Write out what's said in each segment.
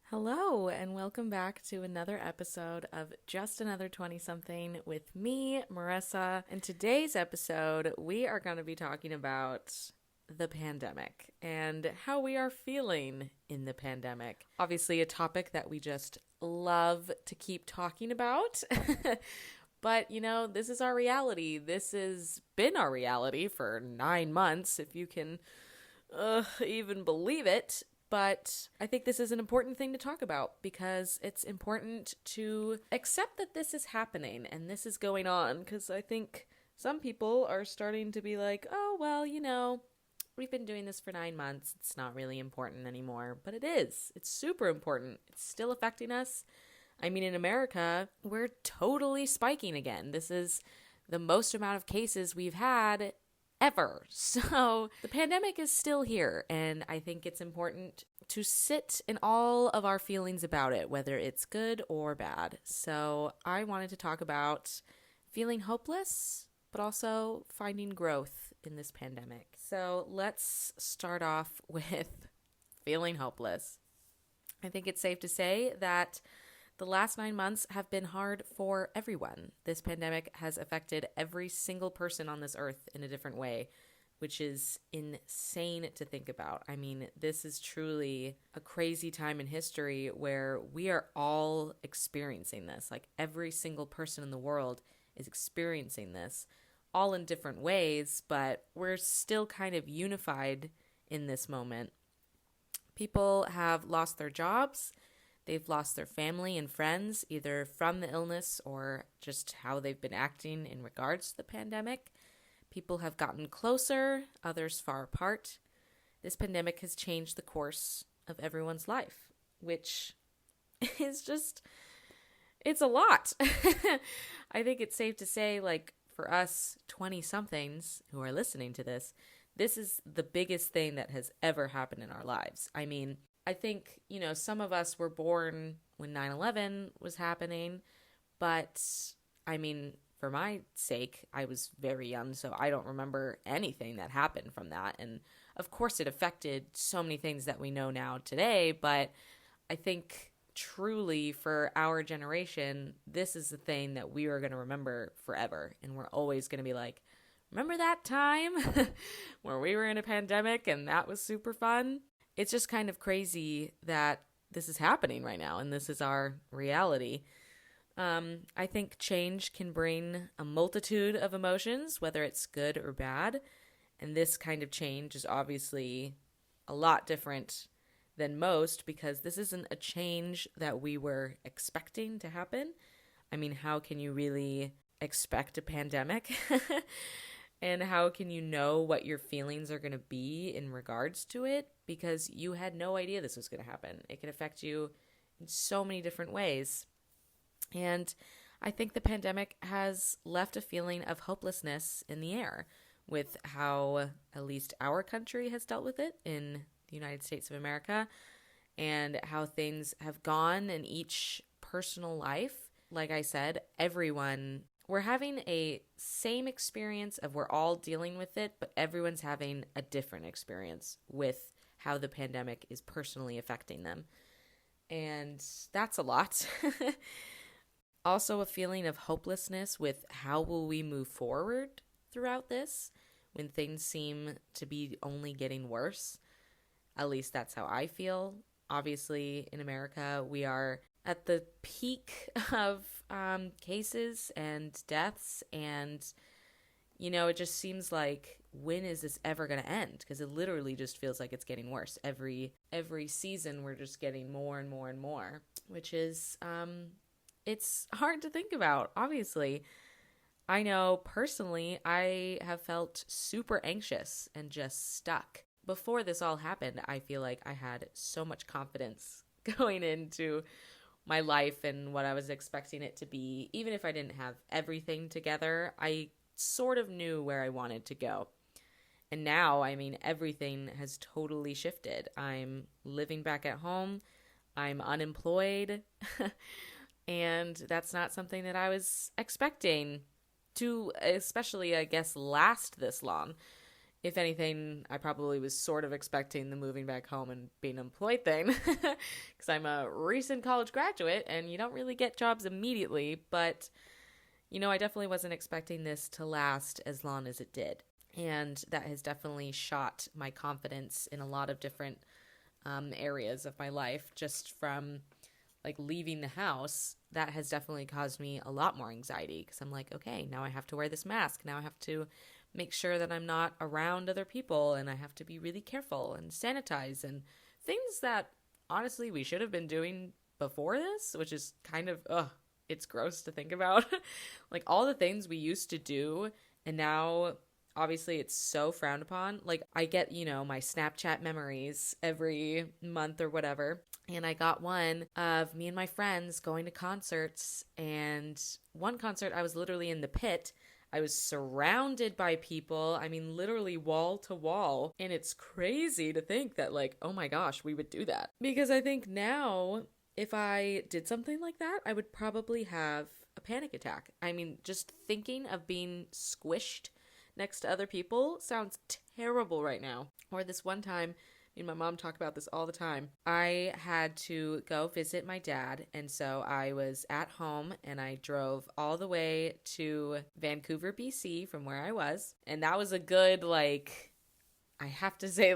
Hello, and welcome back to another episode of Just Another 20 Something with me, Marisa. In today's episode, we are going to be talking about the pandemic and how we are feeling in the pandemic. Obviously, a topic that we just love to keep talking about. But, this is our reality. This has been our reality for 9 months, if you can even believe it. But I think this is an important thing to talk about because it's important to accept that this is happening and this is going on, because I think some people are starting to be like, oh, well, we've been doing this for 9 months. It's not really important anymore. But it is. It's super important. It's still affecting us. I mean, in America, we're totally spiking again. This is the most amount of cases we've had ever. So the pandemic is still here, and I think it's important to sit in all of our feelings about it, whether it's good or bad. So I wanted to talk about feeling hopeless, but also finding growth in this pandemic. So let's start off with feeling hopeless. I think it's safe to say that the last 9 months have been hard for everyone. This pandemic has affected every single person on this earth in a different way, which is insane to think about. I mean, this is truly a crazy time in history where we are all experiencing this. Like, every single person in the world is experiencing this, all in different ways, but we're still kind of unified in this moment. People have lost their jobs. They've lost their family and friends, either from the illness or just how they've been acting in regards to the pandemic. People have gotten closer, others far apart. This pandemic has changed the course of everyone's life, which is just, it's a lot. I think it's safe to say, like, for us 20-somethings who are listening to this, this is the biggest thing that has ever happened in our lives. I mean, I think, some of us were born when 9/11 was happening, but I mean, for my sake, I was very young, so I don't remember anything that happened from that. And of course, it affected so many things that we know now today, but I think truly for our generation, this is the thing that we are going to remember forever. And we're always going to be like, remember that time where we were in a pandemic and that was super fun? It's just kind of crazy that this is happening right now and this is our reality. I think change can bring a multitude of emotions, whether it's good or bad. And this kind of change is obviously a lot different than most because this isn't a change that we were expecting to happen. I mean, how can you really expect a pandemic? And how can you know what your feelings are going to be in regards to it? Because you had no idea this was going to happen. It can affect you in so many different ways. And I think the pandemic has left a feeling of hopelessness in the air with how at least our country has dealt with it in the United States of America and how things have gone in each personal life. Like I said, we're having a same experience of we're all dealing with it, but everyone's having a different experience with how the pandemic is personally affecting them. And that's a lot. Also, a feeling of hopelessness with how will we move forward throughout this when things seem to be only getting worse. At least that's how I feel. Obviously, in America, we are at the peak of cases and deaths, and it just seems like, when is this ever going to end? Because it literally just feels like it's getting worse. Every season we're just getting more and more and more, which is it's hard to think about. Obviously, I know personally I have felt super anxious and just stuck. Before this all happened, I feel like I had so much confidence going into my life and what I was expecting it to be. Even if I didn't have everything together, I sort of knew where I wanted to go. And now, I mean, everything has totally shifted. I'm living back at home. I'm unemployed. And that's not something that I was expecting to, especially, I guess, last this long. If anything, I probably was sort of expecting the moving back home and being employed thing because I'm a recent college graduate and you don't really get jobs immediately. But, I definitely wasn't expecting this to last as long as it did. And that has definitely shot my confidence in a lot of different areas of my life. Just from like leaving the house, that has definitely caused me a lot more anxiety because I'm like, okay, now I have to wear this mask. Now I have to make sure that I'm not around other people, and I have to be really careful and sanitize and things that honestly we should have been doing before this, which is kind of, it's gross to think about. Like all the things we used to do, and now obviously it's so frowned upon. Like I get, my Snapchat memories every month or whatever. And I got one of me and my friends going to concerts. And one concert, I was literally in the pit. I was surrounded by people. I mean, literally wall to wall. And it's crazy to think that like, oh my gosh, we would do that. Because I think now if I did something like that, I would probably have a panic attack. I mean, just thinking of being squished next to other people sounds terrible right now. Or this one time, me and my mom talk about this all the time. I had to go visit my dad, and so I was at home and I drove all the way to Vancouver, BC from where I was. And that was a good, I have to say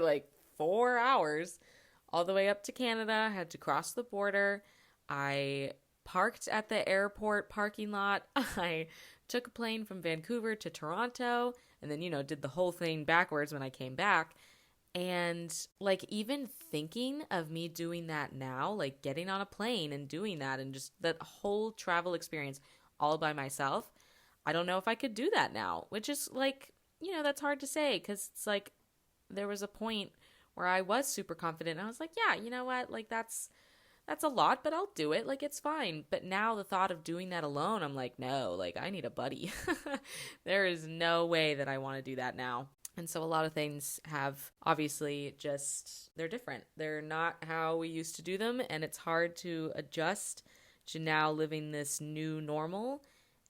4 hours all the way up to Canada. I had to cross the border. I parked at the airport parking lot. I took a plane from Vancouver to Toronto, and then, did the whole thing backwards when I came back. And even thinking of me doing that now, getting on a plane and doing that and just that whole travel experience all by myself, I don't know if I could do that now, which is that's hard to say because it's there was a point where I was super confident and I was like, yeah, you know what? That's a lot, but I'll do it. It's fine. But now the thought of doing that alone, I'm like, no, I need a buddy. There is no way that I want to do that now. And so a lot of things have obviously they're different. They're not how we used to do them. And it's hard to adjust to now living this new normal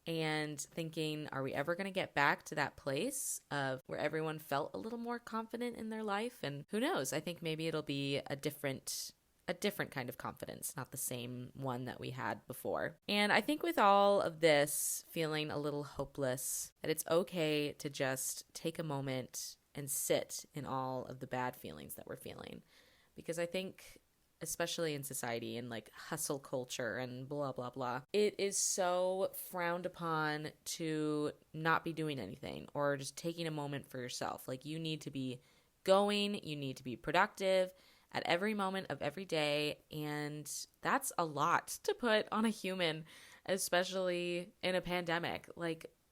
and thinking, are we ever going to get back to that place of where everyone felt a little more confident in their life? And who knows? I think maybe it'll be a different kind of confidence, not the same one that we had before. And I think with all of this feeling a little hopeless, that it's okay to just take a moment and sit in all of the bad feelings that we're feeling. Because I think, especially in society and hustle culture and blah, blah, blah, it is so frowned upon to not be doing anything or just taking a moment for yourself. You need to be going, you need to be productive at every moment of every day, and that's a lot to put on a human, especially in a pandemic.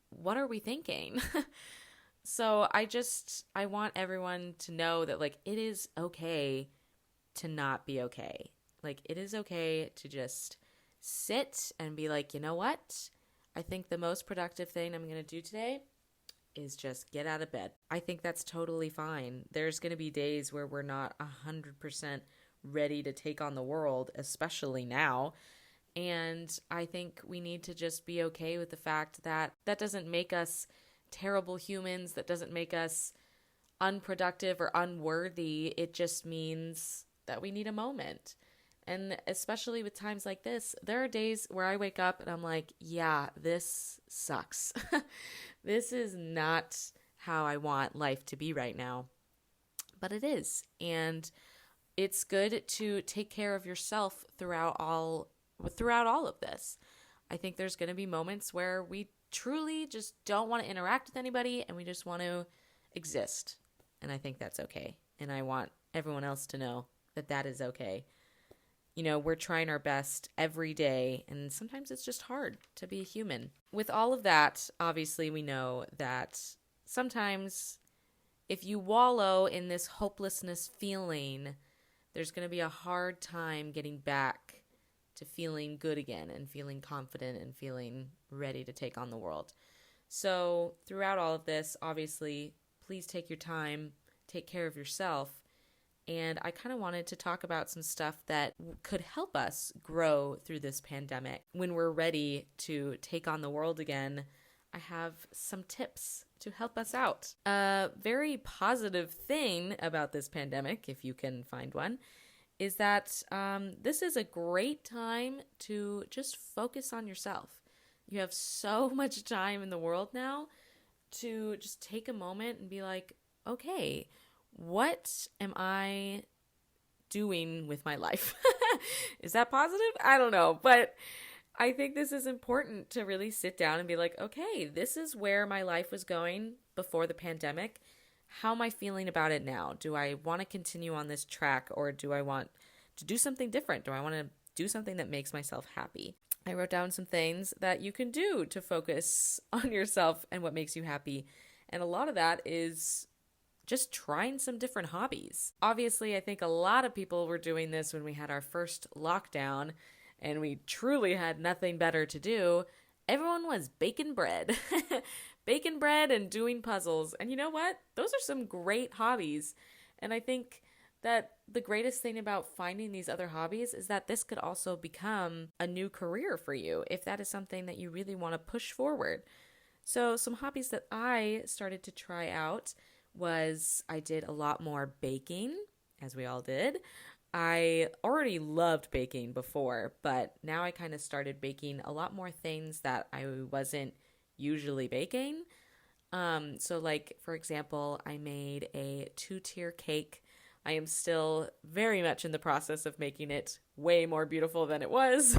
What are we thinking? So I want everyone to know that it is okay to not be okay. It is okay to just sit and be you know what? I think the most productive thing I'm going to do today is just get out of bed. I think that's totally fine. There's going to be days where we're not 100% ready to take on the world, especially now. And I think we need to just be okay with the fact that that doesn't make us terrible humans. That doesn't make us unproductive or unworthy. It just means that we need a moment. And especially with times like this, there are days where I wake up and I'm like, yeah, this sucks. This is not how I want life to be right now. But it is. And it's good to take care of yourself throughout all of this. I think there's going to be moments where we truly just don't want to interact with anybody and we just want to exist. And I think that's okay. And I want everyone else to know that that is okay. We're trying our best every day, and sometimes it's just hard to be a human. With all of that, obviously we know that sometimes if you wallow in this hopelessness feeling, there's going to be a hard time getting back to feeling good again and feeling confident and feeling ready to take on the world. So throughout all of this, obviously, please take your time, take care of yourself. And I kind of wanted to talk about some stuff that could help us grow through this pandemic. When we're ready to take on the world again, I have some tips to help us out. A very positive thing about this pandemic, if you can find one, is that this is a great time to just focus on yourself. You have so much time in the world now to just take a moment and be like, okay, what am I doing with my life? Is that positive? I don't know. But I think this is important to really sit down and be like, okay, this is where my life was going before the pandemic. How am I feeling about it now? Do I want to continue on this track, or do I want to do something different? Do I want to do something that makes myself happy? I wrote down some things that you can do to focus on yourself and what makes you happy. And a lot of that is just trying some different hobbies. Obviously, I think a lot of people were doing this when we had our first lockdown and we truly had nothing better to do. Everyone was baking bread. Baking bread and doing puzzles. And you know what? Those are some great hobbies. And I think that the greatest thing about finding these other hobbies is that this could also become a new career for you if that is something that you really want to push forward. So some hobbies that I started to try out was I did a lot more baking, as we all did. I already loved baking before, but now I kind of started baking a lot more things that I wasn't usually baking. So like, for example, I made a 2-tier cake. I am still very much in the process of making it way more beautiful than it was,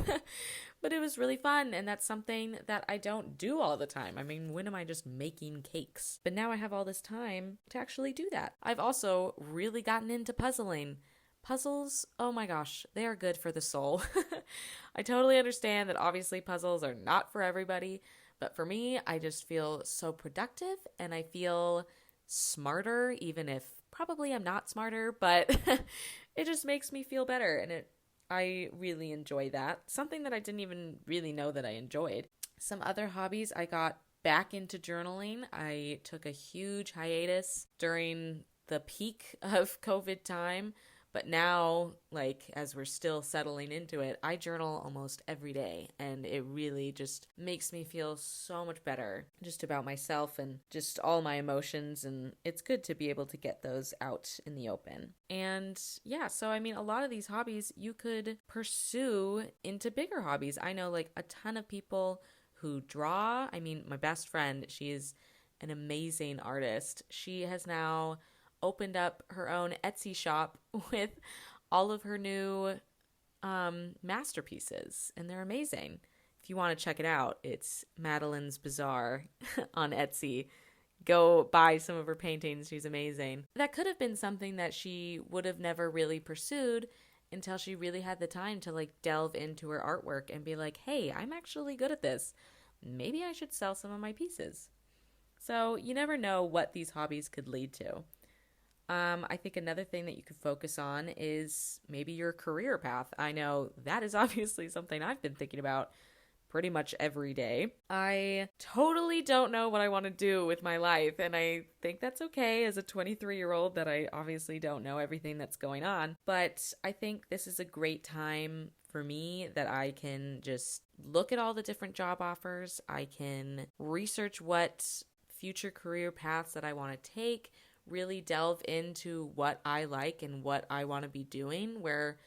but it was really fun, and that's something that I don't do all the time. I mean, when am I just making cakes? But now I have all this time to actually do that. I've also really gotten into puzzling. Puzzles, oh my gosh, they are good for the soul. I totally understand that obviously puzzles are not for everybody, but for me, I just feel so productive and I feel smarter, even if probably I'm not smarter, but it just makes me feel better, and I really enjoy that. Something that I didn't even really know that I enjoyed. Some other hobbies, I got back into journaling. I took a huge hiatus during the peak of COVID time, but now, like, as we're still settling into it, I journal almost every day, and it really just makes me feel so much better just about myself and just all my emotions, and it's good to be able to get those out in the open. And yeah, so I mean, a lot of these hobbies you could pursue into bigger hobbies. I know like a ton of people who draw. I mean, my best friend, she is an amazing artist. She has now opened up her own Etsy shop with all of her new masterpieces, and they're amazing. If you want to check it out, it's Madeline's Bazaar on Etsy. Go buy some of her paintings. She's amazing. That could have been something that she would have never really pursued until she really had the time to like delve into her artwork and be like, hey, I'm actually good at this. Maybe I should sell some of my pieces. So you never know what these hobbies could lead to. I think another thing that you could focus on is maybe your career path. I know that is obviously something I've been thinking about pretty much every day. I totally don't know what I want to do with my life, and I think that's okay as a 23-year-old that I obviously don't know everything that's going on. But I think this is a great time for me that I can just look at all the different job offers. I can research what future career paths that I want to take, really delve into what I like and what I want to be doing, where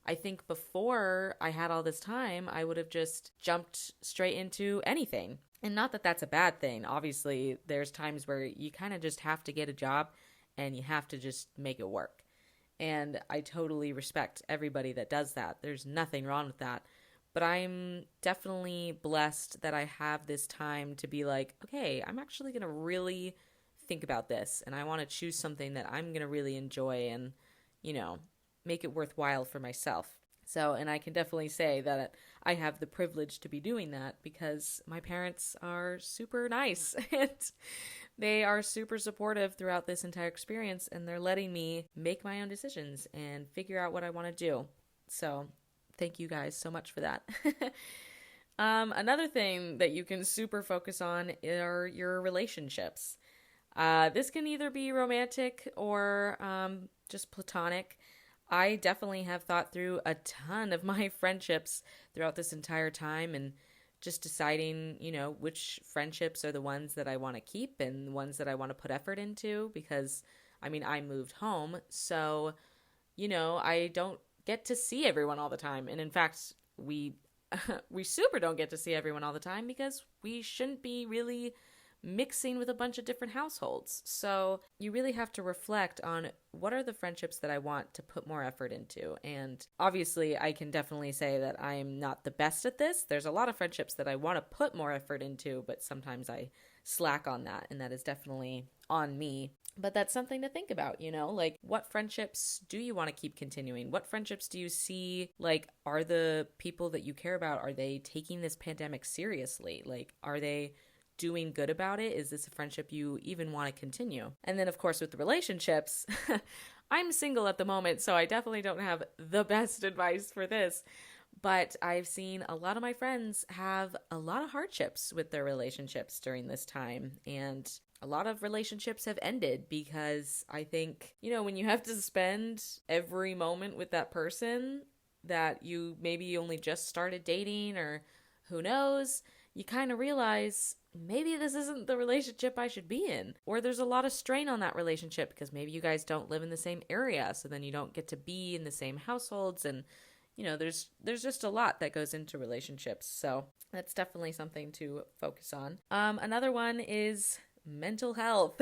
I think before I had all this time, I would have just jumped straight into anything. And not that that's a bad thing. Obviously, there's times where you kind of just have to get a job and you have to just make it work. And I totally respect everybody that does that. There's nothing wrong with that. But I'm definitely blessed that I have this time to be like, okay, I'm actually going to really think about this, and I want to choose something that I'm going to really enjoy and, you know, make it worthwhile for myself. So, and I can definitely say that I have the privilege to be doing that because my parents are super nice and they are super supportive throughout this entire experience, and they're letting me make my own decisions and figure out what I want to do. So thank you guys so much for that. Another thing that you can super focus on are your relationships. This can either be romantic or just platonic. I definitely have thought through a ton of my friendships throughout this entire time and just deciding, which friendships are the ones that I want to keep and the ones that I want to put effort into, because I moved home, so I don't get to see everyone all the time. And in fact, we we super don't get to see everyone all the time because we shouldn't be really mixing with a bunch of different households. So you really have to reflect on what are the friendships that I want to put more effort into. And obviously, I can definitely say that I'm not the best at this. There's a lot of friendships that I want to put more effort into, but sometimes I slack on that, and that is definitely on me. But that's something to think about, like what friendships do you want to keep continuing? What friendships do you see, like, are the people that you care about, are they taking this pandemic seriously? Like, are they doing good about it? Is this a friendship you even want to continue? And then, of course, with the relationships, I'm single at the moment, so I definitely don't have the best advice for this. But I've seen a lot of my friends have a lot of hardships with their relationships during this time. And a lot of relationships have ended because I think, when you have to spend every moment with that person that you maybe only just started dating, or who knows, you kind of realize maybe this isn't the relationship I should be in. Or there's a lot of strain on that relationship because maybe you guys don't live in the same area, so then you don't get to be in the same households, and there's just a lot that goes into relationships. So that's definitely something to focus on. Another one is mental health.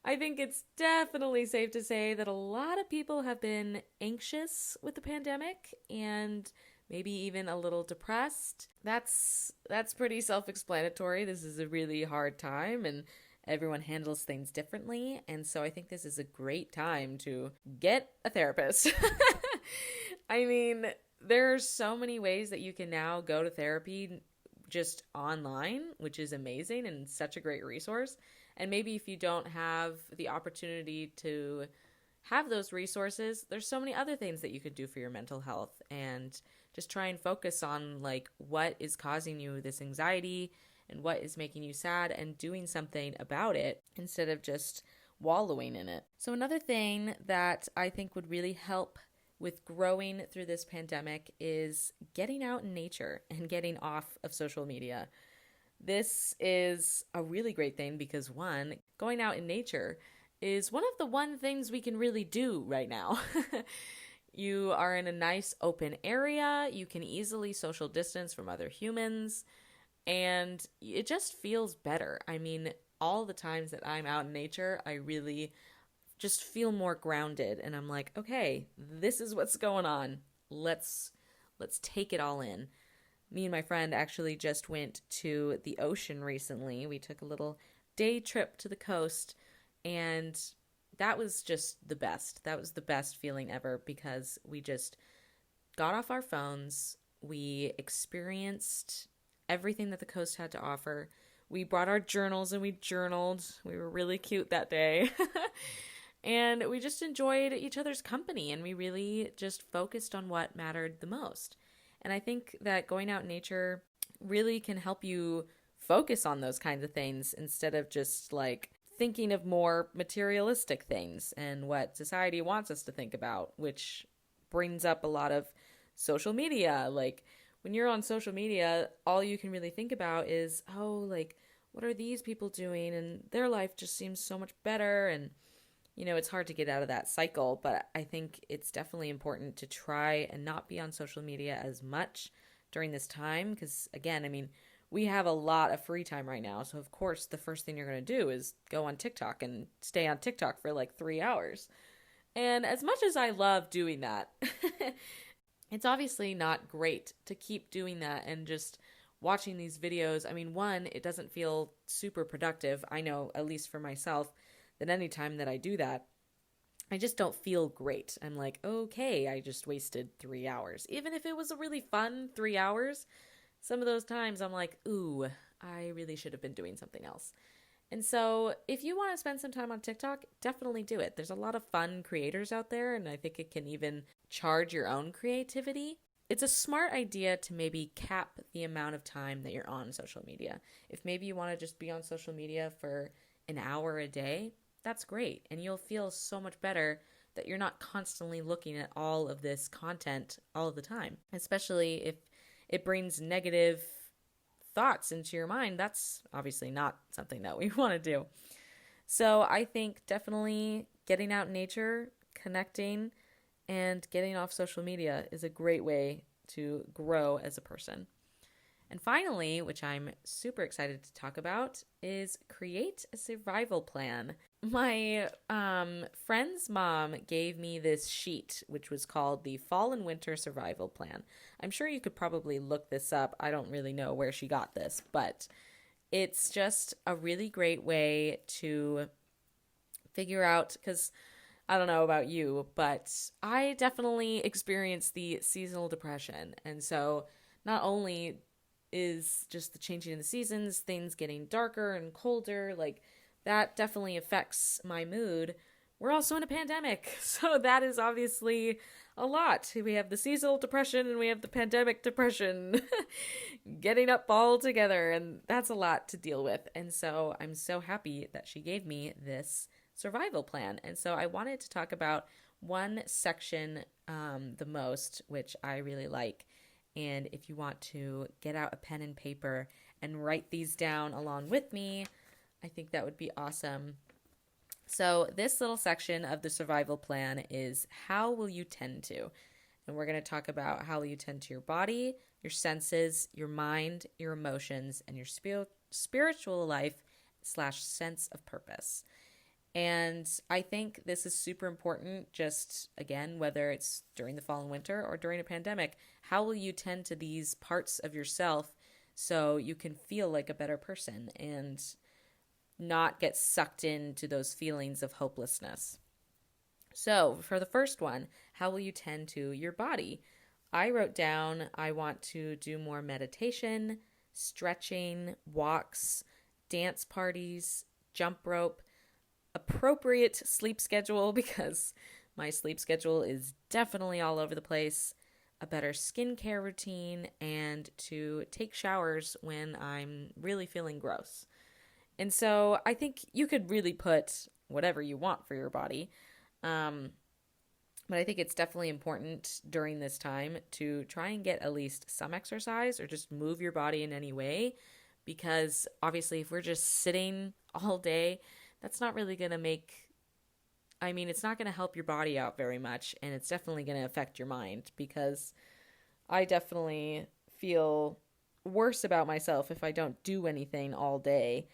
I think it's definitely safe to say that a lot of people have been anxious with the pandemic and maybe even a little depressed. That's pretty self-explanatory. This is a really hard time and everyone handles things differently. And so I think this is a great time to get a therapist. There are so many ways that you can now go to therapy just online, which is amazing and such a great resource. And maybe if you don't have the opportunity to have those resources, there's so many other things that you could do for your mental health, and just try and focus on like what is causing you this anxiety and what is making you sad, and doing something about it instead of just wallowing in it. So another thing that I think would really help with growing through this pandemic is getting out in nature and getting off of social media. This is a really great thing because, one, going out in nature is one of the one things we can really do right now. You are in a nice open area, you can easily social distance from other humans, and it just feels better. All the times that I'm out in nature, I really just feel more grounded, and I'm like, okay, this is what's going on. Let's take it all in. Me and my friend actually just went to the ocean recently. We took a little day trip to the coast, and that was just the best. That was the best feeling ever because we just got off our phones. We experienced everything that the coast had to offer. We brought our journals and we journaled. We were really cute that day. And we just enjoyed each other's company, and we really just focused on what mattered the most. And I think that going out in nature really can help you focus on those kinds of things instead of just like thinking of more materialistic things and what society wants us to think about, which brings up a lot of social media. Like when you're on social media, all you can really think about is, what are these people doing? And their life just seems so much better. And it's hard to get out of that cycle, but I think it's definitely important to try and not be on social media as much during this time because, again, we have a lot of free time right now. So, of course, the first thing you're going to do is go on TikTok and stay on TikTok for like 3 hours. And as much as I love doing that, it's obviously not great to keep doing that and just watching these videos. One, it doesn't feel super productive. I know, at least for myself, that any time that I do that, I just don't feel great. I'm like, okay, I just wasted 3 hours. Even if it was a really fun 3 hours, some of those times I'm like, ooh, I really should have been doing something else. And so if you want to spend some time on TikTok, definitely do it. There's a lot of fun creators out there, and I think it can even charge your own creativity. It's a smart idea to maybe cap the amount of time that you're on social media. If maybe you want to just be on social media for an hour a day, that's great. And you'll feel so much better that you're not constantly looking at all of this content all the time, especially if it brings negative thoughts into your mind, that's obviously not something that we want to do. So I think definitely getting out in nature, connecting, and getting off social media is a great way to grow as a person. And finally, which I'm super excited to talk about, is create a survival plan. My friend's mom gave me this sheet, which was called the Fall and Winter Survival Plan. I'm sure you could probably look this up. I don't really know where she got this, but it's just a really great way to figure out, because I don't know about you, but I definitely experienced the seasonal depression. And so not only is just the changing of the seasons, things getting darker and colder, like that definitely affects my mood. We're also in a pandemic, so that is obviously a lot. We have the seasonal depression and we have the pandemic depression getting up all together, and that's a lot to deal with. And so I'm so happy that she gave me this survival plan. And so I wanted to talk about one section the most, which I really like. And if you want to get out a pen and paper and write these down along with me, I think that would be awesome. So this little section of the survival plan is how will you tend to? And we're going to talk about how will you tend to your body, your senses, your mind, your emotions, and your spiritual life / sense of purpose. And I think this is super important, just again, whether it's during the fall and winter or during a pandemic, how will you tend to these parts of yourself so you can feel like a better person and not get sucked into those feelings of hopelessness. So for the first one, how will you tend to your body? I wrote down, I want to do more meditation, stretching, walks, dance parties, jump rope, appropriate sleep schedule, because my sleep schedule is definitely all over the place, a better skincare routine, and to take showers when I'm really feeling gross. And so I think you could really put whatever you want for your body. But I think it's definitely important during this time to try and get at least some exercise or just move your body in any way, because obviously if we're just sitting all day, that's not really going to it's not going to help your body out very much, and it's definitely going to affect your mind, because I definitely feel worse about myself if I don't do anything all day.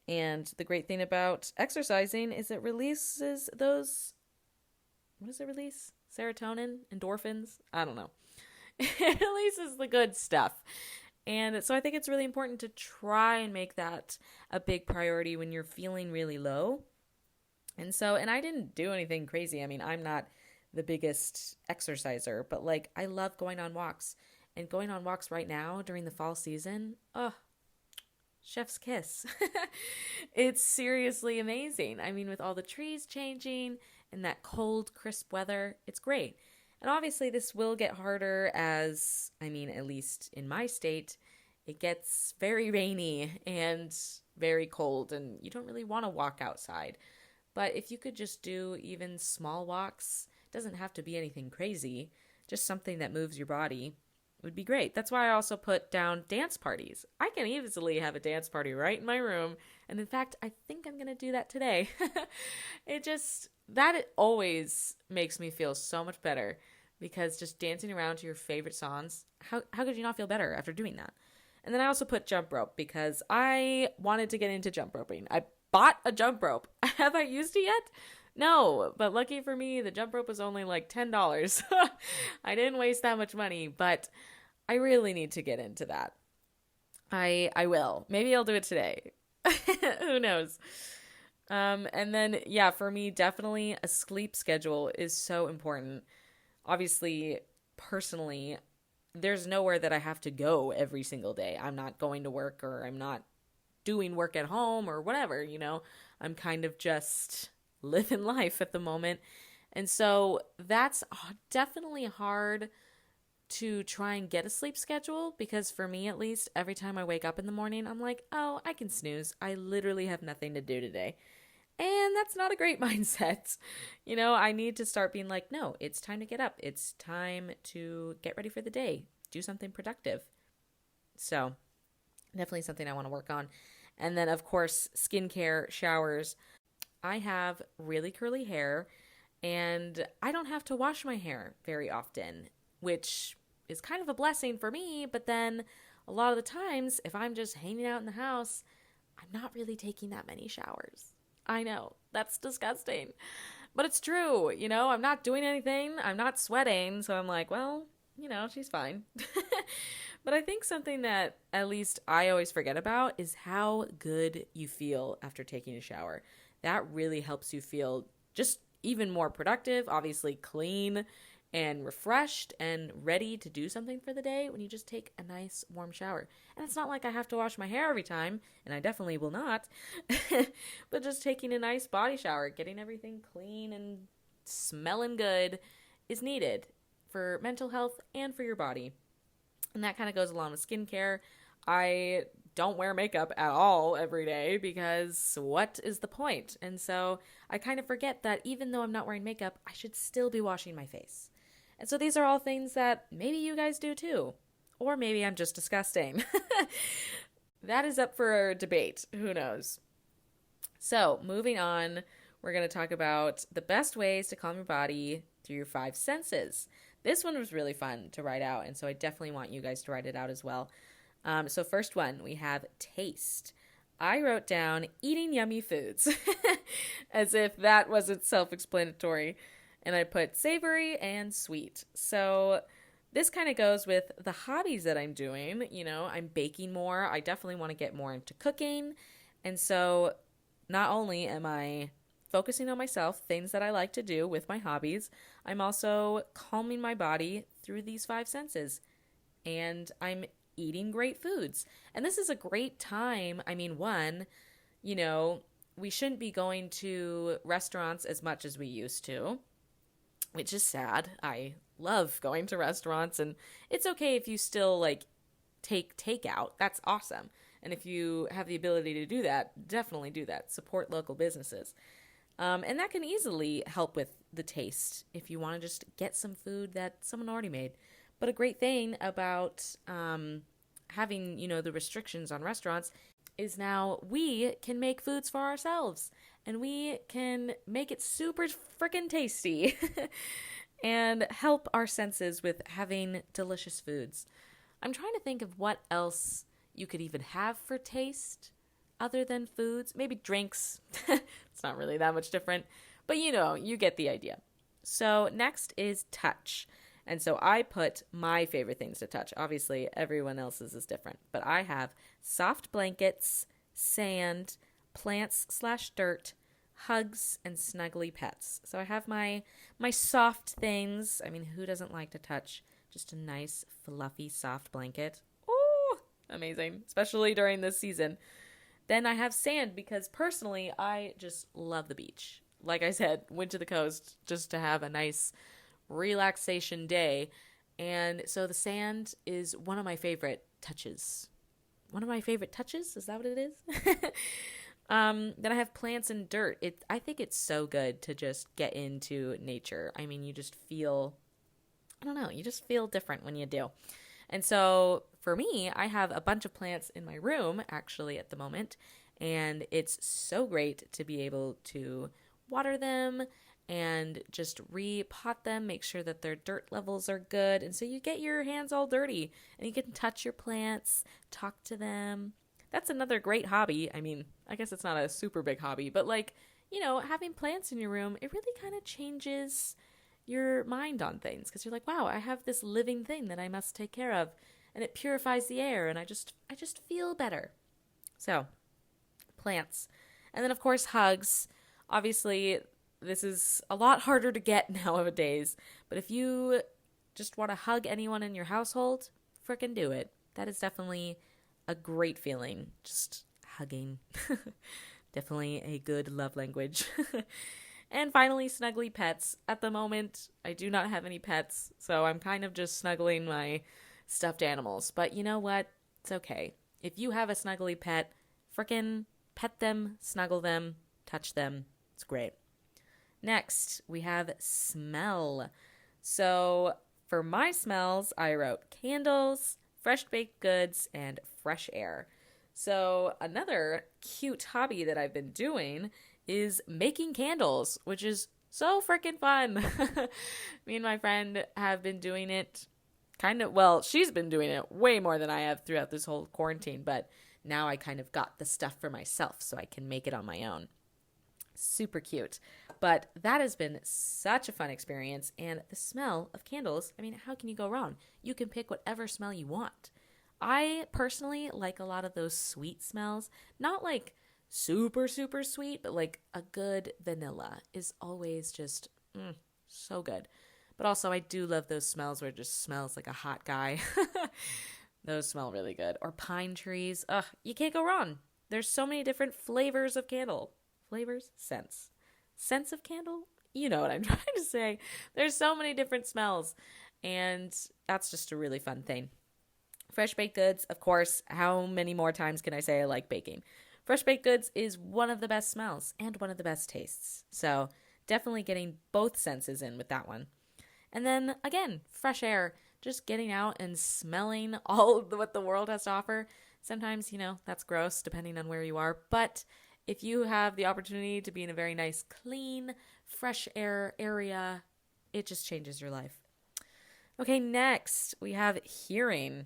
And the great thing about exercising is it releases those, what does it release? Serotonin? Endorphins? I don't know. It releases the good stuff. And so I think it's really important to try and make that a big priority when you're feeling really low. And I didn't do anything crazy. I mean, I'm not the biggest exerciser, but like I love going on walks. And going on walks right now during the fall season, chef's kiss. It's seriously amazing. I mean, with all the trees changing and that cold, crisp weather, it's great. And obviously this will get harder as, at least in my state, it gets very rainy and very cold, and you don't really want to walk outside. But if you could just do even small walks, it doesn't have to be anything crazy, just something that moves your body, would be great. That's why I also put down dance parties. I can easily have a dance party right in my room. And in fact, I think I'm going to do that today. It always makes me feel so much better, because just dancing around to your favorite songs, how could you not feel better after doing that? And then I also put jump rope, because I wanted to get into jump roping. I bought a jump rope. Have I used it yet? No, but lucky for me, the jump rope was only like $10. I didn't waste that much money, but I really need to get into that. I will. Maybe I'll do it today. Who knows? And then, for me, definitely a sleep schedule is so important. Obviously, personally, there's nowhere that I have to go every single day. I'm not going to work, or I'm not doing work at home or whatever, I'm kind of just living life at the moment. And so that's definitely hard to try and get a sleep schedule, because for me, at least, every time I wake up in the morning, I'm like, oh, I can snooze. I literally have nothing to do today. And that's not a great mindset. I need to start being like, no, it's time to get up. It's time to get ready for the day. Do something productive. So Definitely something I want to work on. And then, of course, skincare, showers. I have really curly hair and I don't have to wash my hair very often, which is kind of a blessing for me. But then a lot of the times, if I'm just hanging out in the house, I'm not really taking that many showers. I know, that's disgusting. But it's true, I'm not doing anything, I'm not sweating, so I'm like, well, she's fine. But I think something that at least I always forget about is how good you feel after taking a shower. That really helps you feel just even more productive, obviously clean and refreshed and ready to do something for the day when you just take a nice warm shower. And it's not like I have to wash my hair every time, and I definitely will not, but just taking a nice body shower, getting everything clean and smelling good is needed for mental health and for your body. And that kind of goes along with skincare. I don't wear makeup at all every day because what is the point? And so I kind of forget that even though I'm not wearing makeup, I should still be washing my face. And so these are all things that maybe you guys do too. Or maybe I'm just disgusting. That is up for debate. Who knows? So moving on, we're going to talk about the best ways to calm your body through your 5 senses. This one was really fun to write out, and so I definitely want you guys to write it out as well. So first one, we have taste. I wrote down eating yummy foods, as if that wasn't self-explanatory. And I put savory and sweet. So this kind of goes with the hobbies that I'm doing. I'm baking more. I definitely want to get more into cooking. And so not only am I focusing on myself, things that I like to do with my hobbies, I'm also calming my body through these 5 senses. And I'm eating great foods. And this is a great time. I mean, one, we shouldn't be going to restaurants as much as we used to, which is sad. I love going to restaurants, and it's okay if you still take takeout. That's awesome. And if you have the ability to do that, definitely do that. Support local businesses. And that can easily help with the taste if you want to just get some food that someone already made. But a great thing about having, the restrictions on restaurants is now we can make foods for ourselves. And we can make it super freaking tasty and help our senses with having delicious foods. I'm trying to think of what else you could even have for taste other than foods. Maybe drinks. It's not really that much different. But you get the idea. So next is touch. And so I put my favorite things to touch. Obviously, everyone else's is different. But I have soft blankets, sand, plants/dirt, hugs, and snuggly pets. So I have my soft things. I mean, who doesn't like to touch just a nice, fluffy, soft blanket? Ooh, amazing, especially during this season. Then I have sand because personally, I just love the beach. Like I said, went to the coast just to have a nice relaxation day. And so the sand is one of my favorite touches. One of my favorite touches? Is that what it is? Then I have plants and dirt. I think it's so good to just get into nature. I mean, you just feel, I don't know, you just feel different when you do. And so for me, I have a bunch of plants in my room actually at the moment. And it's so great to be able to water them and just repot them, make sure that their dirt levels are good. And so you get your hands all dirty and you can touch your plants, talk to them. That's another great hobby. I mean, I guess it's not a super big hobby, but having plants in your room, it really kind of changes your mind on things because you're like, wow, I have this living thing that I must take care of, and it purifies the air, and I just feel better. So, plants. And then of course, hugs. Obviously, this is a lot harder to get nowadays, but if you just want to hug anyone in your household, frickin' do it. That is definitely a great feeling, just hugging. Definitely a good love language. And finally, snuggly pets. At the moment, I do not have any pets, so I'm kind of just snuggling my stuffed animals. But you know what? It's okay. If you have a snuggly pet, frickin' pet them, snuggle them, touch them. It's great. Next, we have smell. So for my smells, I wrote candles, fresh baked goods, and fresh air. So another cute hobby that I've been doing is making candles, which is so freaking fun. Me and my friend have been doing it she's been doing it way more than I have throughout this whole quarantine, but now I kind of got the stuff for myself so I can make it on my own. Super cute. But that has been such a fun experience. And the smell of candles, I mean, how can you go wrong? You can pick whatever smell you want. I personally like a lot of those sweet smells, not like super, super sweet, but like a good vanilla is always just so good. But also, I do love those smells where it just smells like a hot guy. Those smell really good. Or pine trees. Ugh, you can't go wrong. There's so many different flavors of candle. Flavors? Scents. Scents of candle? You know what I'm trying to say. There's so many different smells. And that's just a really fun thing. Fresh baked goods, of course. How many more times can I say I like baking? Fresh baked goods is one of the best smells and one of the best tastes. So definitely getting both senses in with that one. And then again, fresh air, just getting out and smelling all of what the world has to offer. Sometimes, that's gross depending on where you are. But if you have the opportunity to be in a very nice, clean, fresh air area, it just changes your life. Okay, next we have hearing.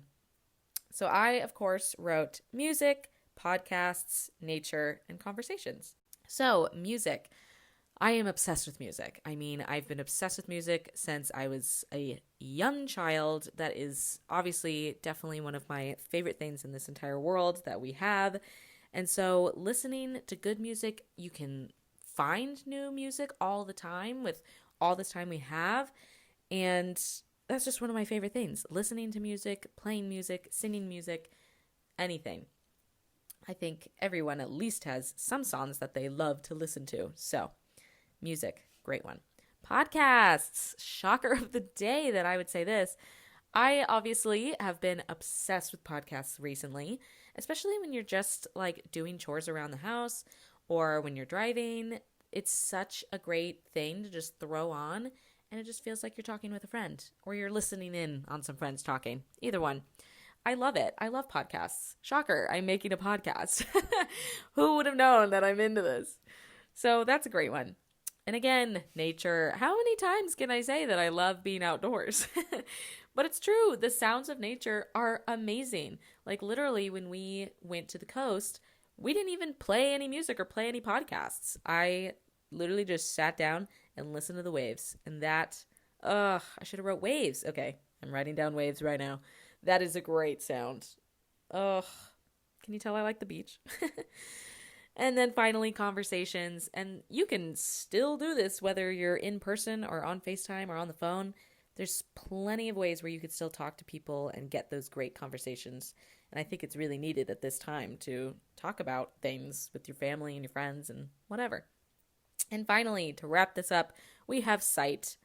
So I, of course, wrote music, podcasts, nature, and conversations. So music. I am obsessed with music. I mean, I've been obsessed with music since I was a young child. That is obviously definitely one of my favorite things in this entire world that we have. And so listening to good music, you can find new music all the time with all this time we have. And that's just one of my favorite things. Listening to music, playing music, singing music, anything. I think everyone at least has some songs that they love to listen to. So music, great one. Podcasts, shocker of the day that I would say this. I obviously have been obsessed with podcasts recently, especially when you're just like doing chores around the house or when you're driving. It's such a great thing to just throw on, and it just feels like you're talking with a friend or you're listening in on some friends talking. Either one. I love it. I love podcasts. Shocker, I'm making a podcast. Who would have known that I'm into this? So that's a great one. And again, nature. How many times can I say that I love being outdoors? But it's true. The sounds of nature are amazing. Like literally when we went to the coast, we didn't even play any music or play any podcasts. I literally just sat down and listened to the waves. And that, I should have wrote waves. Okay, I'm writing down waves right now. That is a great sound. Ugh, can you tell I like the beach? And then finally, conversations. And you can still do this whether you're in person or on FaceTime or on the phone. There's plenty of ways where you could still talk to people and get those great conversations. And I think it's really needed at this time to talk about things with your family and your friends and whatever. And finally, to wrap this up, we have sight.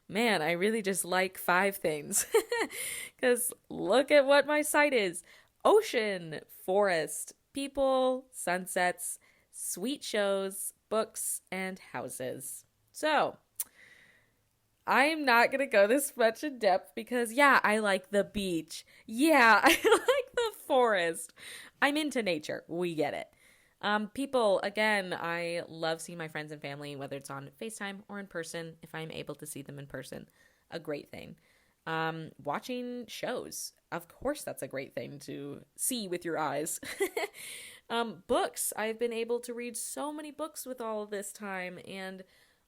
Man, I really just like 5 things. Because look at what my sight is. Ocean, forest, people, sunsets, sweet shows, books, and houses. So, I'm not going to go this much in depth because, yeah, I like the beach. Yeah, I like the forest. I'm into nature. We get it. People, again, I love seeing my friends and family, whether it's on FaceTime or in person, if I'm able to see them in person. A great thing. Watching shows. Of course, that's a great thing to see with your eyes. Books. I've been able to read so many books with all of this time, and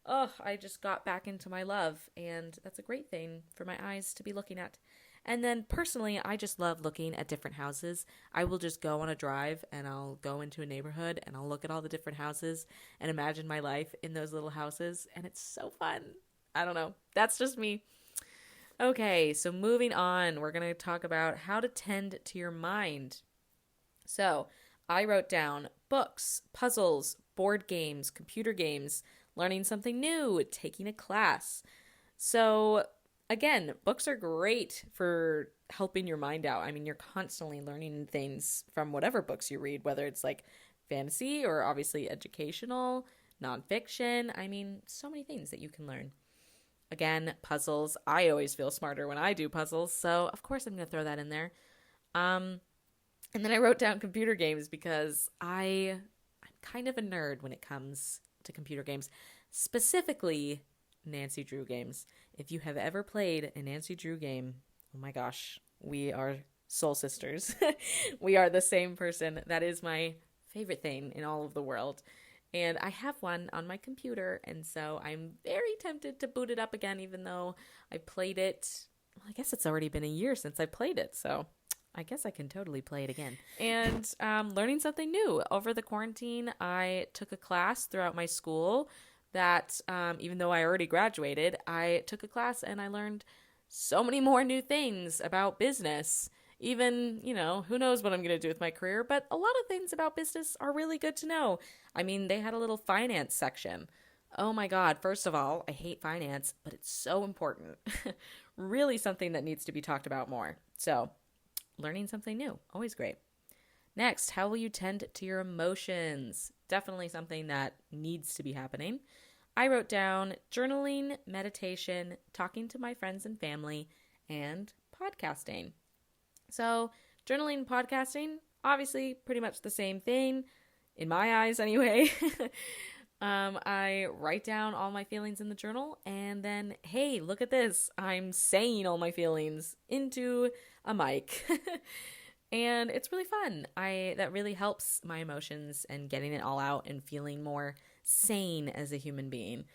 I just got back into my love, and that's a great thing for my eyes to be looking at. And then personally, I just love looking at different houses. I will just go on a drive and I'll go into a neighborhood and I'll look at all the different houses and imagine my life in those little houses. And it's so fun. I don't know. That's just me. Okay, so moving on, we're going to talk about how to tend to your mind. So I wrote down books, puzzles, board games, computer games, learning something new, taking a class. So again, books are great for helping your mind out. I mean, you're constantly learning things from whatever books you read, whether it's like fantasy or obviously educational, nonfiction. I mean, so many things that you can learn. Again, puzzles. I always feel smarter when I do puzzles, so of course I'm going to throw that in there. And then I wrote down computer games because I'm kind of a nerd when it comes to computer games, specifically Nancy Drew games. If you have ever played a Nancy Drew game, oh my gosh, we are soul sisters. We are the same person. That is my favorite thing in all of the world. And I have one on my computer, and so I'm very tempted to boot it up again, even though I played it. Well, I guess it's already been a year since I played it, so I guess I can totally play it again. And learning something new. Over the quarantine, I took a class throughout my school that, even though I already graduated, I took a class and I learned so many more new things about business. Even, who knows what I'm going to do with my career, but a lot of things about business are really good to know. I mean, they had a little finance section. Oh my God, first of all, I hate finance, but it's so important. Really something that needs to be talked about more. So, learning something new, always great. Next, how will you tend to your emotions? Definitely something that needs to be happening. I wrote down journaling, meditation, talking to my friends and family, and podcasting. So, journaling and podcasting, obviously pretty much the same thing, in my eyes anyway. I write down all my feelings in the journal, and then, hey, look at this. I'm saying all my feelings into a mic. And it's really fun. That really helps my emotions and getting it all out and feeling more sane as a human being.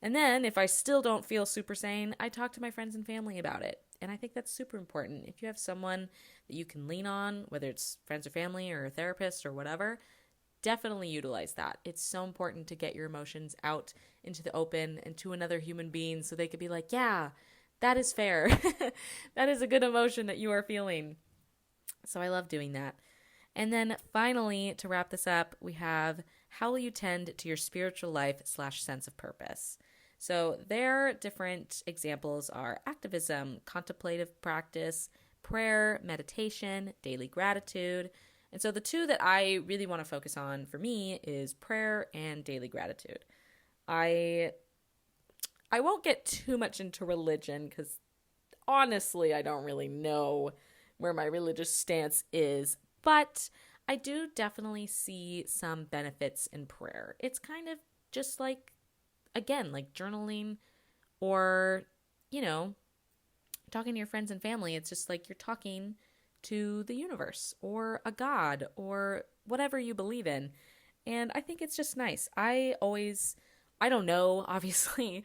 And then if I still don't feel super sane, I talk to my friends and family about it. And I think that's super important. If you have someone that you can lean on, whether it's friends or family or a therapist or whatever, definitely utilize that. It's so important to get your emotions out into the open and to another human being so they could be like, yeah, that is fair. That is a good emotion that you are feeling. So I love doing that. And then finally, to wrap this up, we have how will you tend to your spiritual life / sense of purpose? So their different examples are activism, contemplative practice, prayer, meditation, daily gratitude. And so the two that I really want to focus on for me is prayer and daily gratitude. I won't get too much into religion because honestly, I don't really know where my religious stance is, but I do definitely see some benefits in prayer. It's kind of just like, again, like journaling or, talking to your friends and family. It's just like you're talking to the universe or a God or whatever you believe in. And I think it's just nice. I don't know, obviously,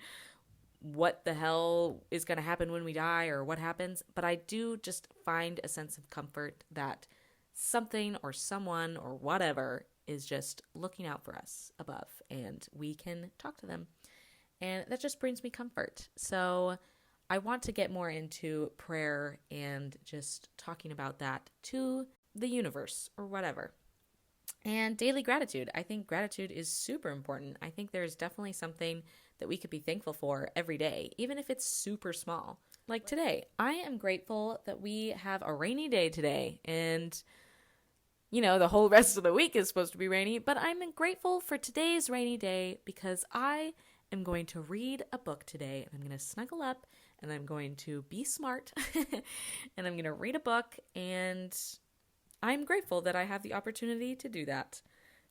what the hell is going to happen when we die or what happens, but I do just find a sense of comfort that something or someone or whatever is just looking out for us above and we can talk to them. And that just brings me comfort. So I want to get more into prayer and just talking about that to the universe or whatever. And daily gratitude. I think gratitude is super important. I think there's definitely something that we could be thankful for every day, even if it's super small. Like today, I am grateful that we have a rainy day today. And, the whole rest of the week is supposed to be rainy. But I'm grateful for today's rainy day because I am going to read a book today. I'm going to snuggle up and I'm going to be smart and I'm going to read a book, and I'm grateful that I have the opportunity to do that.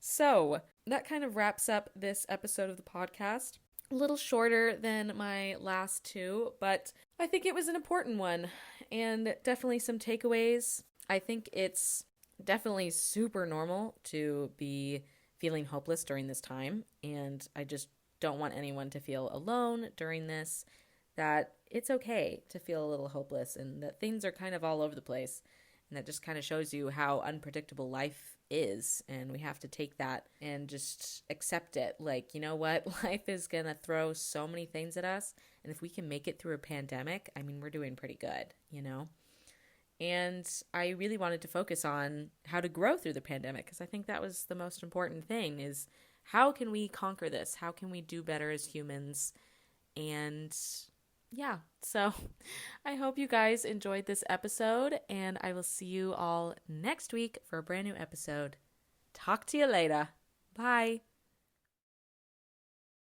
So that kind of wraps up this episode of the podcast. A little shorter than my last two, but I think it was an important one and definitely some takeaways. I think it's definitely super normal to be feeling hopeless during this time, and I just don't want anyone to feel alone during this, that it's okay to feel a little hopeless and that things are kind of all over the place. And that just kind of shows you how unpredictable life is. And we have to take that and just accept it. Like, you know what? Life is going to throw so many things at us. And if we can make it through a pandemic, I mean, we're doing pretty good, And I really wanted to focus on how to grow through the pandemic because I think that was the most important thing is how can we conquer this? How can we do better as humans? And yeah, so I hope you guys enjoyed this episode, and I will see you all next week for a brand new episode. Talk to you later. Bye.